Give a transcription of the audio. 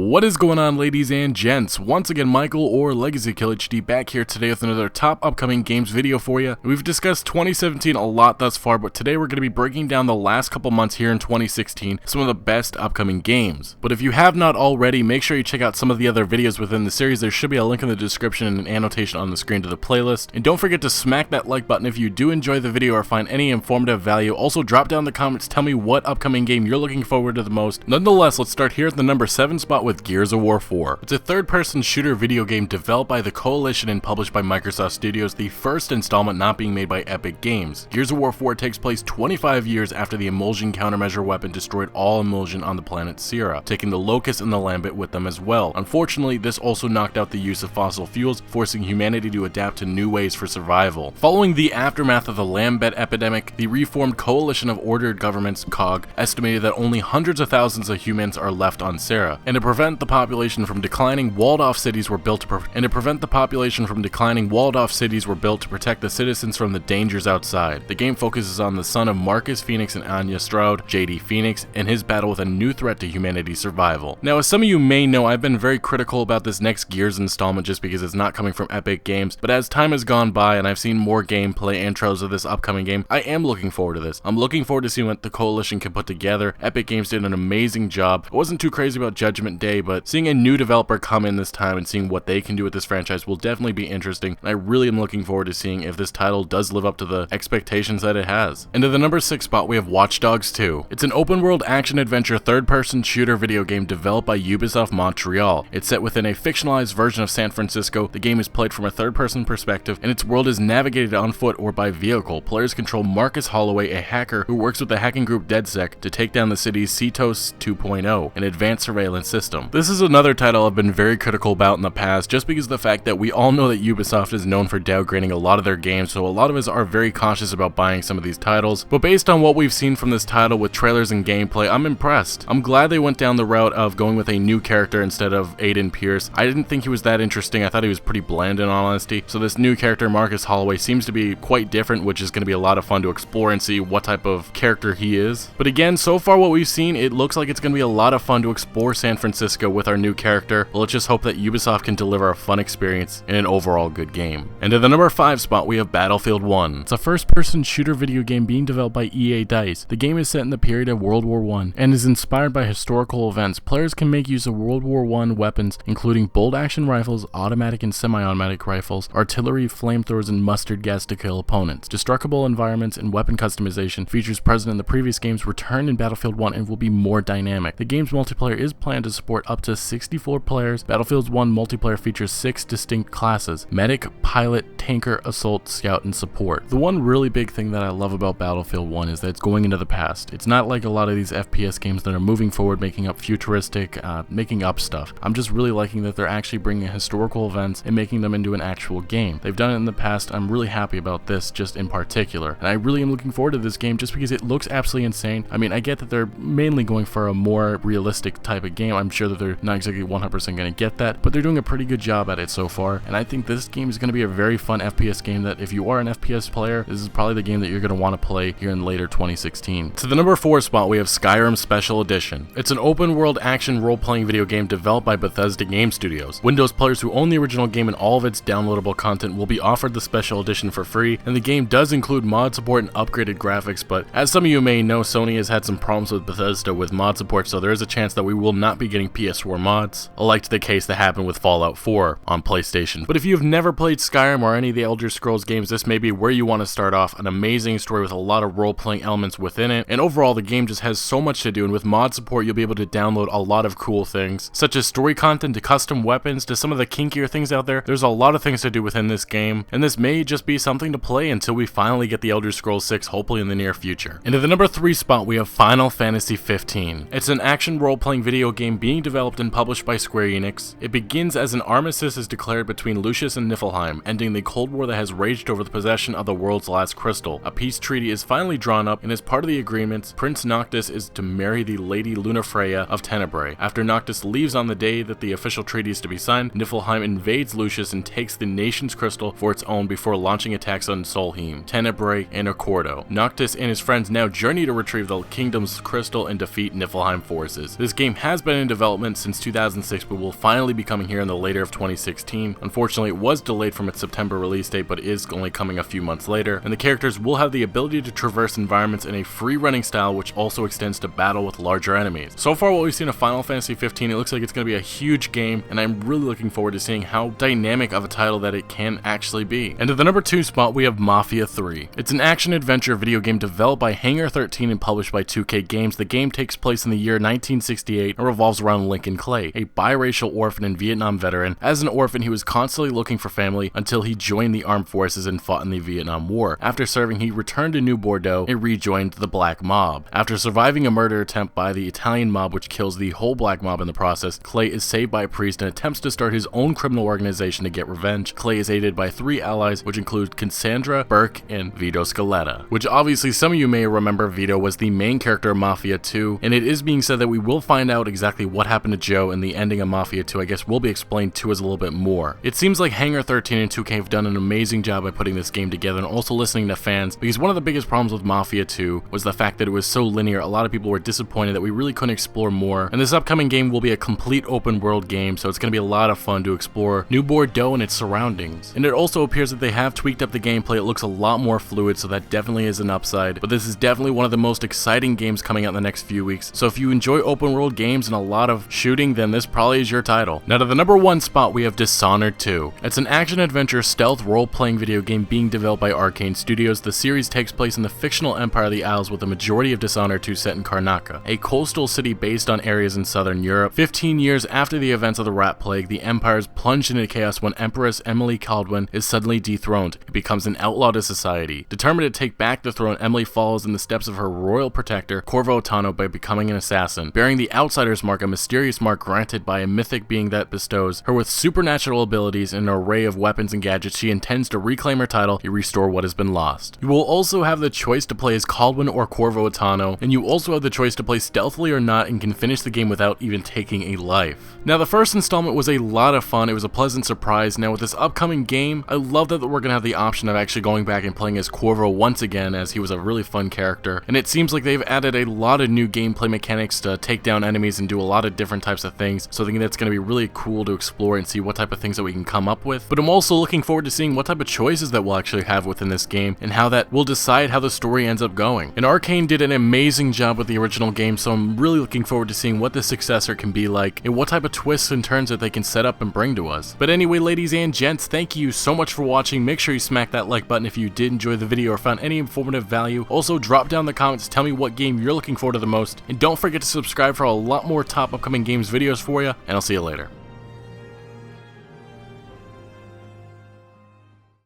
What is going on, ladies and gents? Once again, Michael or Legacy Kill HD back here today with another top upcoming games video for you. We've discussed 2017 a lot thus far, but today we're going to be breaking down the last couple months here in 2016, some of the best upcoming games. But if you have not already, make sure you check out some of the other videos within the series. There should be a link in the description and an annotation on the screen to the playlist. And don't forget to smack that like button if you do enjoy the video or find any informative value. Also, drop down in the comments, tell me what upcoming game you're looking forward to the most. Nonetheless, let's start here at the number 7 spot with Gears of War 4. It's a third-person shooter video game developed by the Coalition and published by Microsoft Studios, the first installment not being made by Epic Games. Gears of War 4 takes place 25 years after the emulsion countermeasure weapon destroyed all emulsion on the planet Sierra, taking the Locust and the Lambent with them as well. Unfortunately, this also knocked out the use of fossil fuels, forcing humanity to adapt to new ways for survival. Following the aftermath of the Lambent epidemic, the reformed Coalition of Ordered Governments, COG, estimated that only hundreds of thousands of humans are left on Sierra, and to prevent the population from declining, walled-off cities were built to protect the citizens from the dangers outside. The game focuses on the son of Marcus Phoenix and Anya Stroud, JD Phoenix, and his battle with a new threat to humanity's survival. Now, as some of you may know, I've been very critical about this next Gears installment just because it's not coming from Epic Games, but as time has gone by and I've seen more gameplay and trailers of this upcoming game, I am looking forward to this. I'm looking forward to seeing what the Coalition can put together. Epic Games did an amazing job. I wasn't too crazy about Judgment Day, but seeing a new developer come in this time and seeing what they can do with this franchise will definitely be interesting, and I really am looking forward to seeing if this title does live up to the expectations that it has. And at the number 6 spot, we have Watch Dogs 2. It's an open-world action-adventure third-person shooter video game developed by Ubisoft Montreal. It's set within a fictionalized version of San Francisco. The game is played from a third-person perspective, and its world is navigated on foot or by vehicle. Players control Marcus Holloway, a hacker who works with the hacking group DedSec to take down the city's CETOS 2.0, an advanced surveillance system. This is another title I've been very critical about in the past, just because of the fact that we all know that Ubisoft is known for downgrading a lot of their games, so a lot of us are very cautious about buying some of these titles. But based on what we've seen from this title with trailers and gameplay, I'm impressed. I'm glad they went down the route of going with a new character instead of Aiden Pierce. I didn't think he was that interesting. I thought he was pretty bland in all honesty. So this new character, Marcus Holloway, seems to be quite different, which is going to be a lot of fun to explore and see what type of character he is. But again, so far what we've seen, it looks like it's going to be a lot of fun to explore San Francisco with our new character. Let's just hope that Ubisoft can deliver a fun experience and an overall good game. And at the number 5 spot, we have Battlefield 1. It's a first-person shooter video game being developed by EA DICE. The game is set in the period of World War I and is inspired by historical events. Players can make use of World War I weapons, including bolt-action rifles, automatic and semi-automatic rifles, artillery, flamethrowers, and mustard gas to kill opponents. Destructible environments and weapon customization, features present in the previous games, return in Battlefield 1 and will be more dynamic. The game's multiplayer is planned to support up to 64 players. Battlefield 1 multiplayer features 6 distinct classes: medic, pilot, tanker, assault, scout, and support. The one really big thing that I love about Battlefield 1 is that it's going into the past. It's not like a lot of these FPS games that are moving forward, making up futuristic, making up stuff. I'm just really liking that they're actually bringing historical events and making them into an actual game. They've done it in the past. I'm really happy about this just in particular. And I really am looking forward to this game just because it looks absolutely insane. I mean, I get that they're mainly going for a more realistic type of game. I'm sure that they're not exactly 100% going to get that, but they're doing a pretty good job at it so far. And I think this game is going to be a very fun FPS game that if you are an FPS player, this is probably the game that you're going to want to play here in later 2016. To the number 4 spot, we have Skyrim Special Edition. It's an open world action role-playing video game developed by Bethesda Game Studios. Windows players who own the original game and all of its downloadable content will be offered the Special Edition for free, and the game does include mod support and upgraded graphics, but as some of you may know, Sony has had some problems with Bethesda with mod support, so there is a chance that we will not be getting PS4 mods, like the case that happened with Fallout 4 on PlayStation. But if you've never played Skyrim or any of the Elder Scrolls games, this may be where you want to start off. An amazing story with a lot of role-playing elements within it, and overall the game just has so much to do, and with mod support you'll be able to download a lot of cool things, such as story content to custom weapons to some of the kinkier things out there. There's a lot of things to do within this game, and this may just be something to play until we finally get the Elder Scrolls 6, hopefully in the near future. And at the number 3 spot, we have Final Fantasy 15. It's an action role-playing video game being developed and published by Square Enix. It begins as an armistice is declared between Lucius and Niflheim, ending the Cold War that has raged over the possession of the world's last crystal. A peace treaty is finally drawn up, and as part of the agreements, Prince Noctis is to marry the Lady Lunafreya of Tenebrae. After Noctis leaves on the day that the official treaty is to be signed, Niflheim invades Lucius and takes the nation's crystal for its own before launching attacks on Solheim, Tenebrae, and Accordo. Noctis and his friends now journey to retrieve the kingdom's crystal and defeat Niflheim forces. This game has been in development development since 2006, but will finally be coming here in the later of 2016. Unfortunately, it was delayed from its September release date, but is only coming a few months later, and the characters will have the ability to traverse environments in a free-running style, which also extends to battle with larger enemies. So far, what we've seen of Final Fantasy 15, it looks like it's going to be a huge game, and I'm really looking forward to seeing how dynamic of a title that it can actually be. And at the number 2 spot, we have Mafia 3. It's an action-adventure video game developed by Hangar 13 and published by 2K Games. The game takes place in the year 1968 and revolves around Lincoln Clay, a biracial orphan and Vietnam veteran. As an orphan, he was constantly looking for family until he joined the armed forces and fought in the Vietnam War. After serving, he returned to New Bordeaux and rejoined the Black Mob. After surviving a murder attempt by the Italian mob, which kills the whole Black Mob in the process, Clay is saved by a priest and attempts to start his own criminal organization to get revenge. Clay is aided by 3 allies, which include Cassandra, Burke, and Vito Scaletta, which obviously some of you may remember. Vito was the main character of Mafia 2, and it is being said that we will find out exactly what happened to Joe in the ending of Mafia 2. I guess will be explained to us a little bit more. It seems like Hangar 13 and 2K have done an amazing job by putting this game together and also listening to fans, because one of the biggest problems with Mafia 2 was the fact that it was so linear. A lot of people were disappointed that we really couldn't explore more, and this upcoming game will be a complete open world game, so it's going to be a lot of fun to explore New Bordeaux and its surroundings. And it also appears that they have tweaked up the gameplay. It looks a lot more fluid, so that definitely is an upside, but this is definitely one of the most exciting games coming out in the next few weeks, so if you enjoy open world games and a lot of shooting, then this probably is your title. Now to the number 1 spot, we have Dishonored 2. It's an action-adventure stealth role-playing video game being developed by Arcane Studios. The series takes place in the fictional Empire of the Isles, with the majority of Dishonored 2 set in Karnaca, a coastal city based on areas in southern Europe. 15 years after the events of the Rat Plague, the Empire is plunged into chaos when Empress Emily Caldwin is suddenly dethroned. It becomes an outlaw to society. Determined to take back the throne, Emily follows in the steps of her royal protector, Corvo Attano, by becoming an assassin, bearing the Outsider's Mark, a mysterious mark granted by a mythic being that bestows her with supernatural abilities and an array of weapons and gadgets. She intends to reclaim her title and restore what has been lost. You will also have the choice to play as Caldwin or Corvo Attano, and you also have the choice to play stealthily or not, and can finish the game without even taking a life. Now the first installment was a lot of fun. It was a pleasant surprise. Now with this upcoming game, I love that we're going to have the option of actually going back and playing as Corvo once again, as he was a really fun character, and it seems like they've added a lot of new gameplay mechanics to take down enemies and do a lot of different types of things, so I think that's going to be really cool to explore and see what type of things that we can come up with. But I'm also looking forward to seeing what type of choices that we'll actually have within this game, and how that will decide how the story ends up going. And Arcane did an amazing job with the original game, so I'm really looking forward to seeing what the successor can be like, and what type of twists and turns that they can set up and bring to us. But anyway, ladies and gents, thank you so much for watching. Make sure you smack that like button if you did enjoy the video or found any informative value. Also, drop down in the comments, tell me what game you're looking forward to the most, and don't forget to subscribe for a lot more top upcoming games videos for you, and I'll see you later.